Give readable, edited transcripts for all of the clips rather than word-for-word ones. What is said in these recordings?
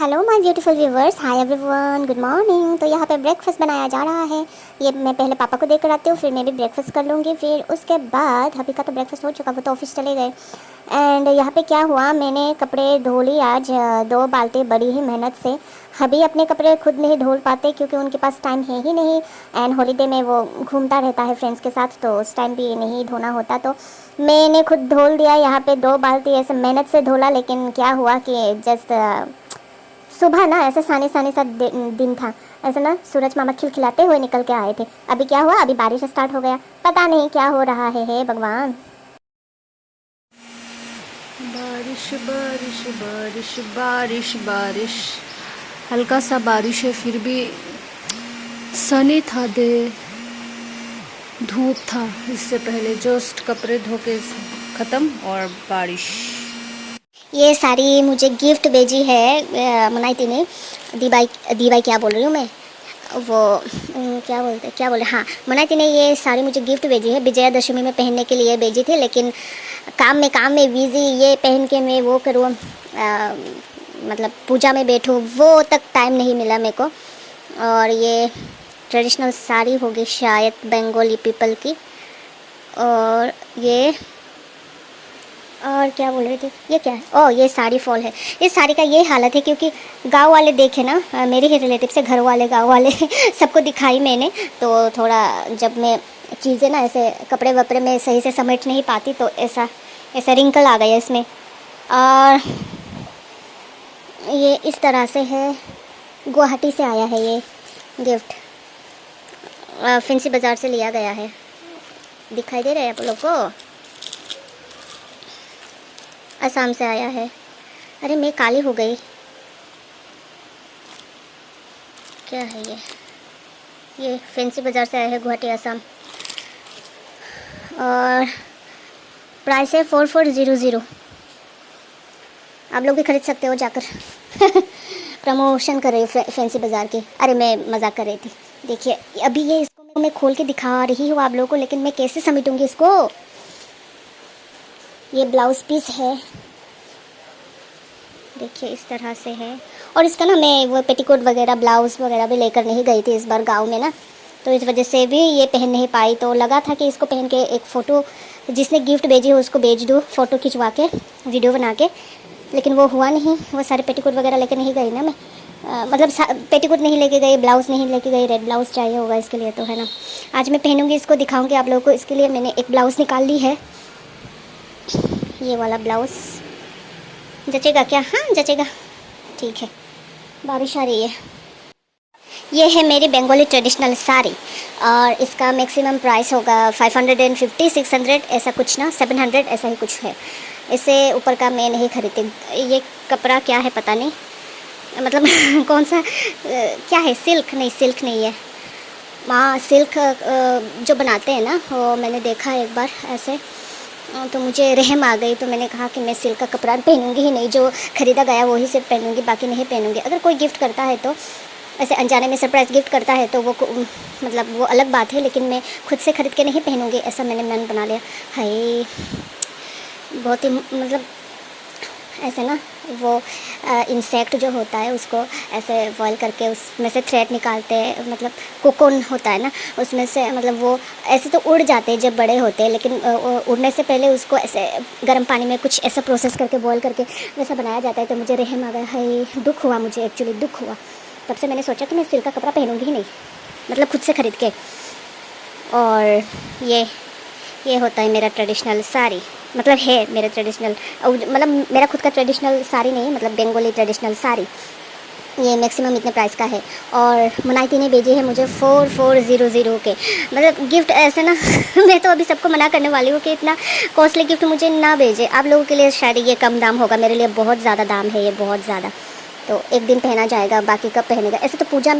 Hello my beautiful viewers, hi everyone, good morning. तो यहाँ पे ब्रेकफास्ट बनाया जा रहा है। ये मैं पहले पापा को देकर आती हूँ, फिर मैं भी ब्रेकफास्ट कर लूँगी। फिर उसके बाद हबी का तो ब्रेकफास्ट हो चुका, वो तो ऑफिस चले गए। एंड यहाँ पे क्या हुआ, मैंने कपड़े धो ली आज 2 बाल्टी, बड़ी ही मेहनत से। हबी अपने कपड़े खुद नहीं धो पाते क्योंकि उनके पास टाइम है ही नहीं। एंड हॉलीडे में वो घूमता रहता है फ्रेंड्स के साथ, तो उस टाइम भी नहीं धोना होता, तो मैंने खुद धो दिया। यहाँ पे 2 बाल्टी ऐसे मेहनत से धोला, लेकिन क्या हुआ कि जस्ट सुबह ना ऐसे सानी सानी सा दिन था, ऐसे ना सूरज मामा खिलखिलाते हुए निकल के आए थे। अभी क्या हुआ, अभी बारिश स्टार्ट हो गया। पता नहीं क्या हो रहा है, हे भगवान। बारिश बारिश बारिश बारिश बारिश, हल्का सा बारिश है, फिर भी सनी था दे, धूप था इससे पहले। जस्ट कपड़े धो के ख़त्म और बारिश। ये साड़ी मुझे गिफ्ट भेजी है मुनाइती ने। दीबाई क्या बोल रही हूँ मैं, वो क्या बोले, हाँ, मुनाइती ने ये साड़ी मुझे गिफ्ट भेजी है। विजयादशमी में पहनने के लिए भेजी थी, लेकिन काम में बिजी, ये पहन के मैं वो करूँ, मतलब पूजा में बैठूँ, वो तक टाइम नहीं मिला मेरे को। और ये ट्रेडिशनल साड़ी होगी शायद बंगाली पीपल की। और ये, और क्या बोल रही थी, ये क्या है, ओह ये साड़ी फॉल है। इस साड़ी का ये हालत है क्योंकि गांव वाले देखे ना, मेरे ही रिलेटिव से, घर वाले गांव वाले सबको दिखाई मैंने, तो थोड़ा जब मैं चीज़ें ना ऐसे कपड़े वपड़े में सही से समेट नहीं पाती, तो ऐसा ऐसा रिंकल आ गया इसमें। और ये इस तरह से है, गुवाहाटी से आया है ये गिफ्ट, फैंसी बाज़ार से लिया गया है। दिखाई दे रहा है आप लोग को, असम से आया है। अरे मैं काली हो गई, क्या है ये फैंसी बाज़ार से आया है, गुवाहाटी असम। और प्राइस है 4400। आप लोग भी खरीद सकते हो जाकर प्रमोशन कर रही हूँ फैंसी बाज़ार की। अरे मैं मजाक कर रही थी। देखिए अभी ये इसको मैं खोल के दिखा रही हूँ आप लोगों को, लेकिन मैं कैसे समेटूंगी इसको। ये ब्लाउज़ पीस है, देखिए इस तरह से है। और इसका ना मैं वो पेटीकोट वगैरह, ब्लाउज़ वगैरह भी लेकर नहीं गई थी इस बार गांव में ना, तो इस वजह से भी ये पहन नहीं पाई। तो लगा था कि इसको पहन के एक फ़ोटो, जिसने गिफ्ट भेजी हो उसको भेज दूँ फ़ोटो खिंचवा के, वीडियो बना के, लेकिन वो हुआ नहीं। वो सारे पेटीकोट वगैरह लेकर नहीं गई ना मैं, मतलब पेटीकोट नहीं लेके गई, ब्लाउज़ नहीं लेके गई। रेड ब्लाउज़ चाहिए होगा इसके लिए, तो है ना। आज मैं पहनूँगी इसको, दिखाऊँगी आप लोगों को। इसके लिए मैंने एक ब्लाउज़ निकाल ली है, ये वाला ब्लाउज़। जचेगा क्या? हाँ जचेगा, ठीक है। बारिश आ रही है। ये है मेरी बंगाली ट्रेडिशनल साड़ी, और इसका मैक्सिमम प्राइस होगा 550, 600 ऐसा कुछ ना, 700 ऐसा ही कुछ है। इससे ऊपर का मैं नहीं खरीदती। ये कपड़ा क्या है पता नहीं, मतलब कौन सा क्या है, सिल्क नहीं है। वहाँ सिल्क जो बनाते हैं ना, वो मैंने देखा एक बार ऐसे, तो मुझे रहम आ गई। तो मैंने कहा कि मैं सिल्क का कपड़ा पहनूंगी ही नहीं, जो ख़रीदा गया वही सिर्फ पहनूंगी, बाकी नहीं पहनूंगी। अगर कोई गिफ्ट करता है तो ऐसे अनजाने में सरप्राइज़ गिफ्ट करता है तो वो मतलब वो अलग बात है, लेकिन मैं खुद से ख़रीद के नहीं पहनूंगी, ऐसा मैंने मन बना लिया। हाय बहुत ही मतलब ऐसे ना, वो इंसेक्ट जो होता है उसको ऐसे बॉयल करके उसमें से थ्रेड निकालते हैं, मतलब कोकोन होता है ना उसमें से, मतलब वो ऐसे तो उड़ जाते हैं जब बड़े होते हैं, लेकिन उड़ने से पहले उसको ऐसे गर्म पानी में कुछ ऐसा प्रोसेस करके बॉयल करके वैसा बनाया जाता है। तो मुझे रहम आ गया, है दुख हुआ मुझे, एक्चुअली दुख हुआ। तब से मैंने सोचा कि मैं सिल्क का कपड़ा पहनूंगी ही नहीं, मतलब खुद से ख़रीद के। और ये होता है मेरा ट्रेडिशनल साड़ी, मतलब है मेरा ट्रेडिशनल, मतलब मेरा खुद का ट्रेडिशनल साड़ी नहीं, मतलब बंगाली ट्रेडिशनल साड़ी। ये मैक्सिमम इतने प्राइस का है, और मुनाइती ने भेजी है मुझे 4400 के, मतलब गिफ्ट ऐसे ना मैं तो अभी सबको मना करने वाली हूँ कि इतना कॉस्टली गिफ्ट मुझे ना भेजे। आप लोगों के लिए शायद ये कम दाम होगा, मेरे लिए बहुत ज़्यादा दाम है ये, बहुत ज़्यादा। तो एक दिन पहना जाएगा, बाकी कब पहनेगा। ऐसे तो पूजा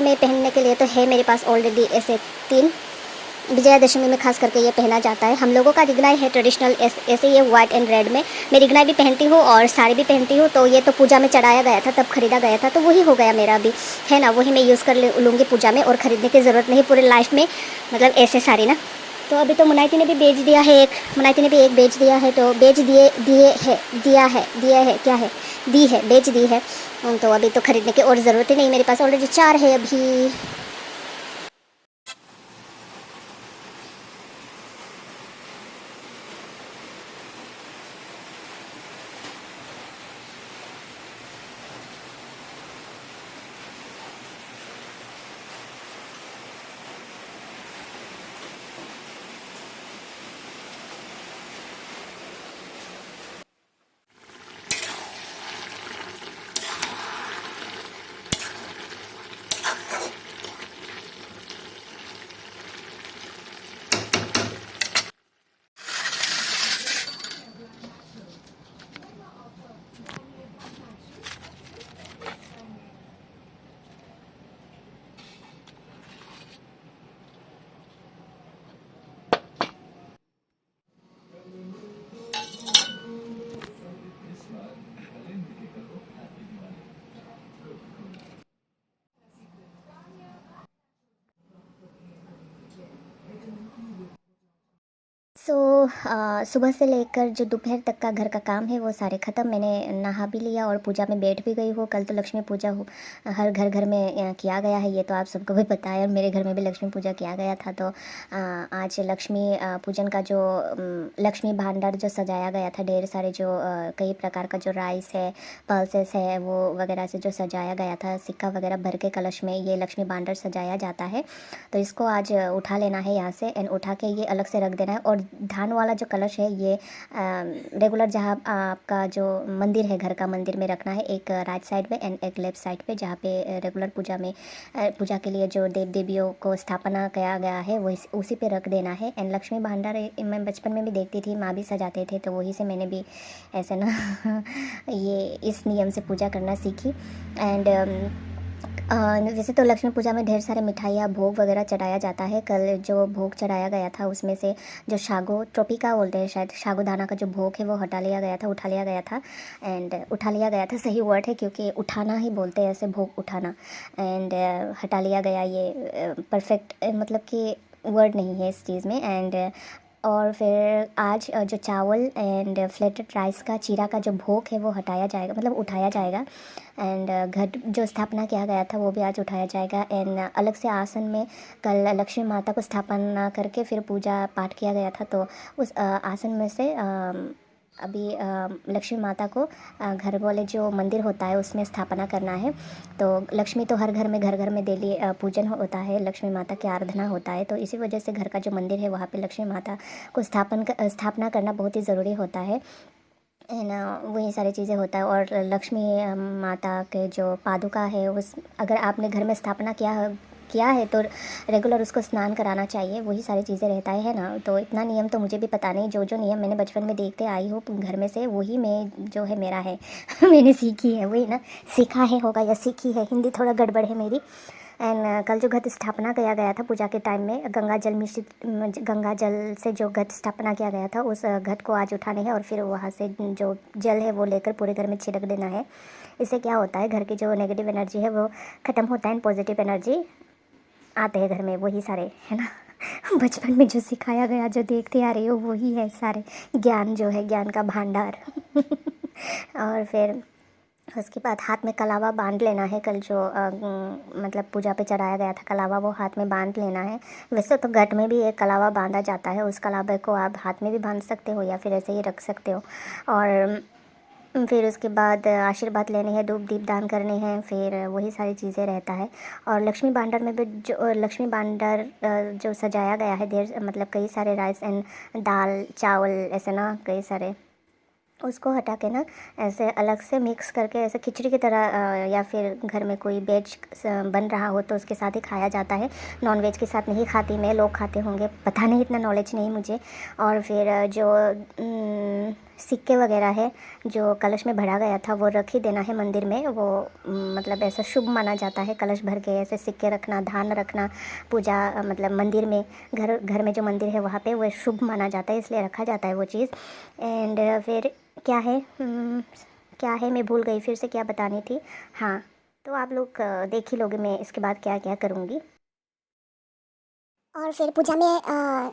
में पहनने के लिए तो है मेरे पास ऑलरेडी ऐसे 3। विजयादशमी में खास करके ये पहना जाता है। हम लोगों का रिगनाई है ट्रेडिशनल, ऐसे ये वाइट एंड रेड में। मैं रिगनाई भी पहनती हूँ और साड़ी भी पहनती हूँ, तो ये तो पूजा में चढ़ाया गया था, तब खरीदा गया था, तो वही हो गया मेरा भी, है ना। वही मैं यूज़ कर लूँगी पूजा में, और ख़रीदने की ज़रूरत नहीं पूरे लाइफ में, मतलब ऐसे साड़ी ना। तो अभी तो मुनाइती ने भी बेच दिया है एक, मुनाइती ने भी एक बेच दिया है, तो बेच दिए दिए है दिया है क्या है, दी है, बेच दी है। तो अभी तो ख़रीदने की और ज़रूरत ही नहीं, मेरे पास ऑलरेडी 4 है अभी। सुबह से लेकर जो दोपहर तक का घर का काम है वो सारे ख़त्म। मैंने नहा भी लिया और पूजा में बैठ भी गई हूँ। कल तो लक्ष्मी पूजा हो, हर घर घर में किया गया है, ये तो आप सबको भी पता है। और मेरे घर में भी लक्ष्मी पूजा किया गया था। तो आज लक्ष्मी पूजन का जो लक्ष्मी भांडार जो सजाया गया था, ढेर सारे जो कई प्रकार का जो राइस है, पल्सेस है, वो वगैरह से जो सजाया गया था, सिक्का वगैरह भर के कलश में ये लक्ष्मी भांडार सजाया जाता है। तो इसको आज उठा लेना है यहाँ से, एंड उठा के ये अलग से रख देना है। और धान वाला जो कलश है ये रेगुलर जहाँ आपका जो मंदिर है, घर का मंदिर में रखना है, एक राइट साइड पे एंड एक लेफ्ट साइड पे, जहाँ पे रेगुलर पूजा में पूजा के लिए जो देव देवियों को स्थापना किया गया है वो उसी पे रख देना है। एंड लक्ष्मी भांडार मैं बचपन में भी देखती थी, माँ भी सजाते थे, तो वही से मैंने भी ऐसे ना ये इस नियम से पूजा करना सीखी। एंड वैसे तो लक्ष्मी पूजा में ढेर सारे मिठाइयाँ भोग वगैरह चढ़ाया जाता है। कल जो भोग चढ़ाया गया था उसमें से जो शागो ट्रोपिका बोलते हैं शायद, साबूदाना का जो भोग है वो हटा लिया गया था, उठा लिया गया था। एंड उठा लिया गया था सही वर्ड है, क्योंकि उठाना ही बोलते हैं ऐसे, भोग उठाना। एंड हटा लिया गया, ये परफेक्ट मतलब कि वर्ड नहीं है इस चीज़ में। एंड और फिर आज जो चावल एंड फ्लेटेड राइस का चीरा का जो भोग है वो हटाया जाएगा, मतलब उठाया जाएगा। एंड घट जो स्थापना किया गया था वो भी आज उठाया जाएगा। एंड अलग से आसन में कल लक्ष्मी माता को स्थापना करके फिर पूजा पाठ किया गया था। तो उस आसन में से अभी लक्ष्मी माता को घर वाले जो मंदिर होता है उसमें स्थापना करना है। तो लक्ष्मी तो हर घर में घर घर में डेली पूजन होता है, लक्ष्मी माता की आराधना होता है। तो इसी वजह से घर का जो मंदिर है वहाँ पे लक्ष्मी माता को स्थापना करना बहुत ही ज़रूरी होता है। एंड वही सारी चीज़ें होता है। और लक्ष्मी माता के जो पादुका है उस अगर आपने घर में स्थापना किया है तो रेगुलर उसको स्नान कराना चाहिए, वही सारी चीज़ें रहता है ना। तो इतना नियम तो मुझे भी पता नहीं, जो जो नियम मैंने बचपन में देखते आई हूँ घर में से, वही मैं जो है मेरा है मैंने सीखी है, वही ना, सीखा है होगा या सीखी है, हिंदी थोड़ा गड़बड़ है मेरी। एंड कल जो घट स्थापना किया गया था पूजा के टाइम में, गंगा जल से जो घट स्थापना किया गया था उस घट को आज उठाने हैं और फिर वहाँ से जो जल है वो लेकर पूरे घर में छिड़क देना है। इससे क्या होता है, घर की जो नेगेटिव एनर्जी है वो ख़त्म होता है, पॉजिटिव एनर्जी आते हैं घर में, वही सारे है ना बचपन में जो सिखाया गया, जो देखते आ रही हो, वही है सारे ज्ञान, जो है ज्ञान का भंडार और फिर उसके बाद हाथ में कलावा बांध लेना है। कल जो मतलब पूजा पे चढ़ाया गया था कलावा, वो हाथ में बांध लेना है। वैसे तो घट में भी एक कलावा बांधा जाता है, उस कलावे को आप हाथ में भी बांध सकते हो या फिर ऐसे ही रख सकते हो। और फिर उसके बाद आशीर्वाद लेने हैं, धूप दीप दान करने हैं, फिर वही सारी चीज़ें रहता है। और लक्ष्मी भांडार में भी जो लक्ष्मी भांडार जो सजाया गया है, देर मतलब कई सारे राइस एंड दाल चावल ऐसे ना कई सारे, उसको हटा के ना ऐसे अलग से मिक्स करके ऐसे खिचड़ी की तरह या फिर घर में कोई वेज बन रहा हो तो उसके साथ ही खाया जाता है। नॉन वेज के साथ नहीं खाती मैं, लोग खाते होंगे, पता नहीं, इतना नॉलेज नहीं मुझे। और फिर जो सिक्के वगैरह है जो कलश में भरा गया था वो रख ही देना है मंदिर में। वो मतलब ऐसा शुभ माना जाता है, कलश भर के ऐसे सिक्के रखना, धान रखना पूजा मतलब मंदिर में, घर घर में जो मंदिर है वहाँ पे वो शुभ माना जाता है, इसलिए रखा जाता है वो चीज़। एंड फिर क्या है क्या है मैं भूल गई, फिर से क्या बतानी थी। हाँ, तो आप लोग देख ही लोगे मैं इसके बाद क्या क्या करूँगी। और फिर पूजा में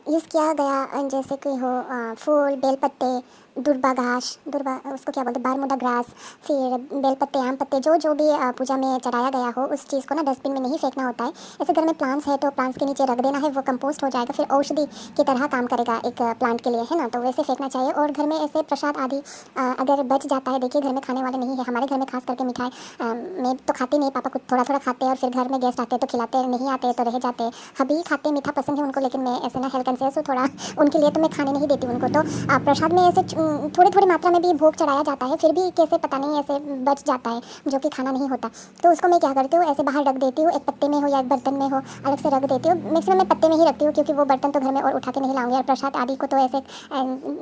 यूज़ किया गया जैसे कि हो फूल, बेलपत्ते, दुर्बा घास, दुर्बा उसको क्या बोलते हैं, बारमूडा ग्रास, फिर बेलपत्ते, आम पत्ते, जो जो भी पूजा में चढ़ाया गया हो उस चीज़ को ना डस्टबिन में नहीं फेंकना होता है। ऐसे घर में प्लांट्स है तो प्लांट्स के नीचे रख देना है, वो कंपोस्ट हो जाएगा, फिर औषधि की तरह काम करेगा एक प्लांट के लिए, है ना। तो वैसे फेंकना चाहिए। और घर में ऐसे प्रसाद आदि अगर बच जाता है, देखिए घर में खाने वाले नहीं है, हमारे घर में खास करके मिठाई मैं तो खाती नहीं, पापा कुछ थोड़ा थोड़ा खाते हैं और फिर घर में गेस्ट आते हैं तो खिलाते, नहीं आते तो रह जाते हैं। हबी खाते, मीठा पसंद है उनको, लेकिन मैं ऐसे ना हेल्थ कॉन्शियस हूँ थोड़ा, उनके लिए तो मैं खाने नहीं देती उनको। तो प्रसाद में ऐसे थोड़ी थोड़ी मात्रा में भी भोग चढ़ाया जाता है, फिर भी कैसे पता नहीं ऐसे बच जाता है जो कि खाना नहीं होता। तो उसको मैं क्या करती हूँ, ऐसे बाहर रख देती हूँ, एक पत्ते में हो या एक बर्तन में हो, अलग से रख देती हूँ। मैक्सिमम मैं पत्ते में ही रखती हूँ, क्योंकि वो बर्तन तो घर में और उठा के नहीं लाऊंगी, और प्रसाद आदि को तो ऐसे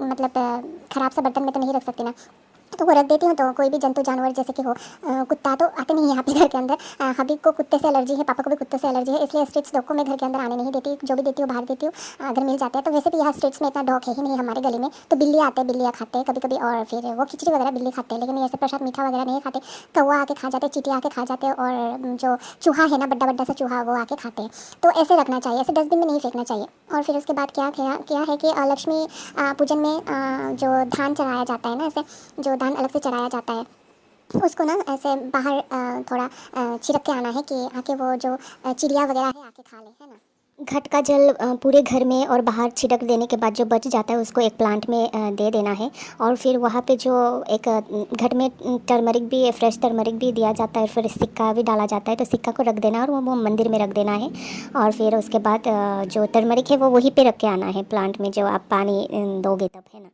मतलब ख़राब सा बर्तन में तो नहीं रख सकती ना, तो वो रख देती हूँ। तो कोई भी जंतु जानवर जैसे कि हो कुत्ता तो आते नहीं है यहाँ पे घर के अंदर। हबी को कुत्ते से एलर्जी है, पापा को भी कुत्ते से एलर्जी है, इसलिए स्ट्रीट्स डॉग को मैं घर के अंदर आने नहीं देती, जो भी देती हूँ बाहर देती हूँ अगर मिल जाते हैं तो। वैसे भी यहाँ स्ट्रीट्स में इतना डॉग है ही नहीं हमारे गली में, तो बिल्ली आते हैं, बिल्लियाँ खाते हैं कभी कभी, और फिर वो खिचड़ी वगैरह बिल्ली खाते हैं, लेकिन ऐसे प्रसाद मीठा वगैरह नहीं खाते। कौवा आके खा जाते, चींटी आके खा जाते, और जो चूहा है ना, बड्डा बड्डा सा चूहा, वो आके खाते हैं। तो ऐसे रखना चाहिए, ऐसे डस्टबिन में नहीं फेंकना चाहिए। और फिर उसके बाद क्या है कि लक्ष्मी पूजन में जो धान चढ़ाया जाता है ना, ऐसे जो धान अलग से चढ़ाया जाता है उसको ना ऐसे बाहर थोड़ा छिड़क के आना है कि आके वो जो चिड़िया वगैरह है आके खा ले, है ना। घट का जल पूरे घर में और बाहर छिड़क देने के बाद जो बच जाता है उसको एक प्लांट में दे देना है। और फिर वहाँ पे जो एक घट में टर्मरिक भी, फ्रेश टर्मरिक भी दिया जाता है, फिर सिक्का भी डाला जाता है, तो सिक्का को रख देना है और वो मंदिर में रख देना है। और फिर उसके बाद जो टर्मरिक है वो वहीं पे रख के आना है प्लांट में, जो आप पानी दोगे तब, है ना।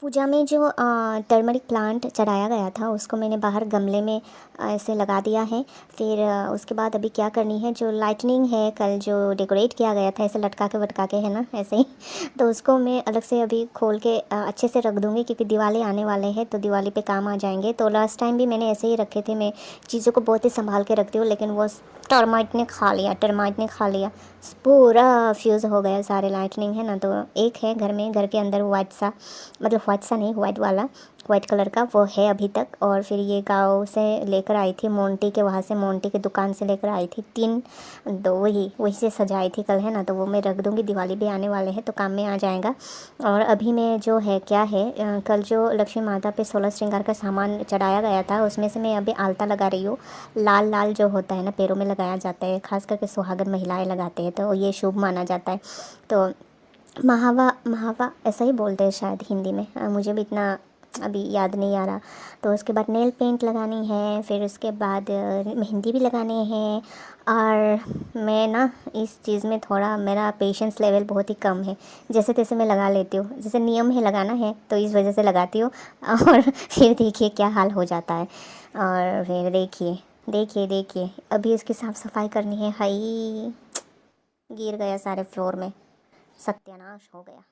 पूजा में जो टर्मरिक प्लांट चढ़ाया गया था उसको मैंने बाहर गमले में ऐसे लगा दिया है। फिर उसके बाद अभी क्या करनी है, जो लाइटनिंग है कल जो डेकोरेट किया गया था ऐसे लटका के वटका के, है ना, ऐसे ही, तो उसको मैं अलग से अभी खोल के अच्छे से रख दूँगी, क्योंकि दिवाली आने वाले हैं तो दिवाली पे काम आ जाएंगे। तो लास्ट टाइम भी मैंने ऐसे ही रखे थे, मैं चीज़ों को बहुत ही संभाल के रखती हूँ, लेकिन वो टर्माइट ने खा लिया, पूरा फ्यूज़ हो गया सारे लाइटनिंग, है ना। तो एक है घर में, घर के अंदर वाइट सा, मतलब वाइट सा नहीं, वाइट वाला, वाइट कलर का वो है अभी तक। और फिर ये गाँव से लेकर आई थी मोंटी के, वहाँ से मोंटी की दुकान से लेकर आई थी 3, तो वही से सजाई थी कल, है ना। तो वो मैं रख दूँगी, दिवाली भी आने वाले हैं तो काम में आ जाएगा। और अभी मैं जो है क्या है, कल जो लक्ष्मी माता पे 16 श्रृंगार का सामान चढ़ाया गया था उसमें से मैं अभी आलता लगा रही हूँ। लाल लाल जो होता है ना, पैरों में लगाया जाता है, खास करके सुहागन महिलाएँ लगाते हैं, तो ये शुभ माना जाता है। तो महावा ऐसा ही बोलते हैं शायद हिंदी में, मुझे भी इतना अभी याद नहीं आ रहा। तो उसके बाद नेल पेंट लगानी है, फिर उसके बाद मेहंदी भी लगानी है। और मैं ना इस चीज़ में थोड़ा, मेरा पेशेंस लेवल बहुत ही कम है, जैसे तैसे मैं लगा लेती हूँ, जैसे नियम है लगाना है तो इस वजह से लगाती हूँ। और फिर देखिए क्या हाल हो जाता है। और फिर देखिए अभी इसकी साफ़ सफाई करनी है। हाय, गिर गया सारे फ्लोर में, सत्यानाश हो गया।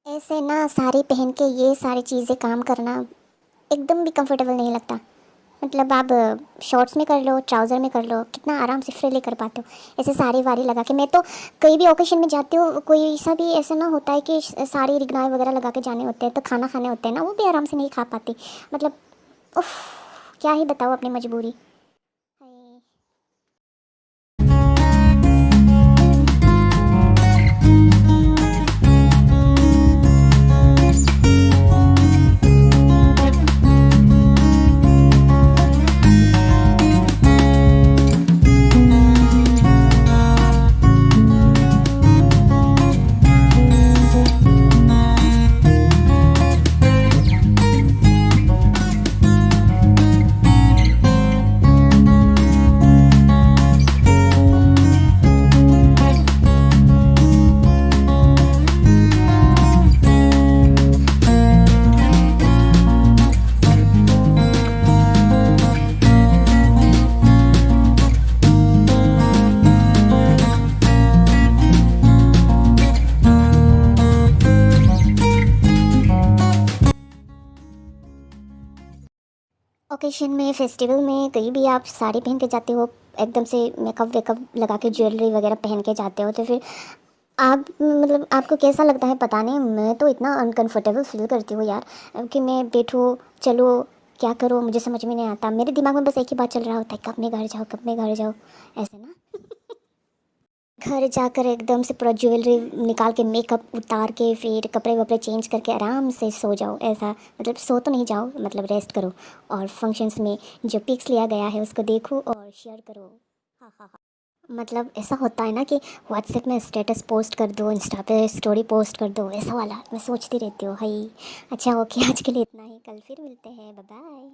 ऐसे ना साड़ी पहन के ये सारी चीज़ें काम करना एकदम भी कंफर्टेबल नहीं लगता। मतलब आप शॉर्ट्स में कर लो, ट्राउज़र में कर लो, कितना आराम से फ्रीली कर पाते हो। ऐसे साड़ी वाड़ी लगा के, मैं तो कहीं भी ओकेशन में जाती हूँ, कोई सा भी ऐसा ना होता है कि साड़ी रिगनाई वगैरह लगा के जाने होते हैं, तो खाना खाने होते हैं ना, वो भी आराम से नहीं खा पाती। मतलब उफ, क्या ही बताओ अपनी मजबूरी। ओकेशन में, फेस्टिवल में, कहीं भी आप साड़ी पहन के जाते हो, एकदम से मेकअप वेकअप लगा के ज्वेलरी वगैरह पहन के जाते हो, तो फिर आप मतलब आपको कैसा लगता है पता नहीं, मैं तो इतना अनकंफर्टेबल फील करती हूँ यार, कि मैं बैठूँ, चलो क्या करूँ, मुझे समझ में नहीं आता। मेरे दिमाग में बस एक ही बात चल रहा होता है, कब मैं घर जाऊँ, कब मैं घर जाऊँ, ऐसे ना। घर जाकर एकदम से पूरा ज्वेलरी निकाल के, मेकअप उतार के, फिर कपड़े वपड़े चेंज करके आराम से सो जाओ, ऐसा मतलब सो तो नहीं जाओ, मतलब रेस्ट करो, और फंक्शंस में जो पिक्स लिया गया है उसको देखो और शेयर करो। हाँ हाँ हाँ, मतलब ऐसा होता है ना कि व्हाट्सएप में स्टेटस पोस्ट कर दो, इंस्टा पे स्टोरी पोस्ट कर दो, वैसा वाला मैं सोचती रहती हूँ। हाई अच्छा, ओके, आज के लिए इतना ही, कल फिर मिलते हैं, बाय बाय।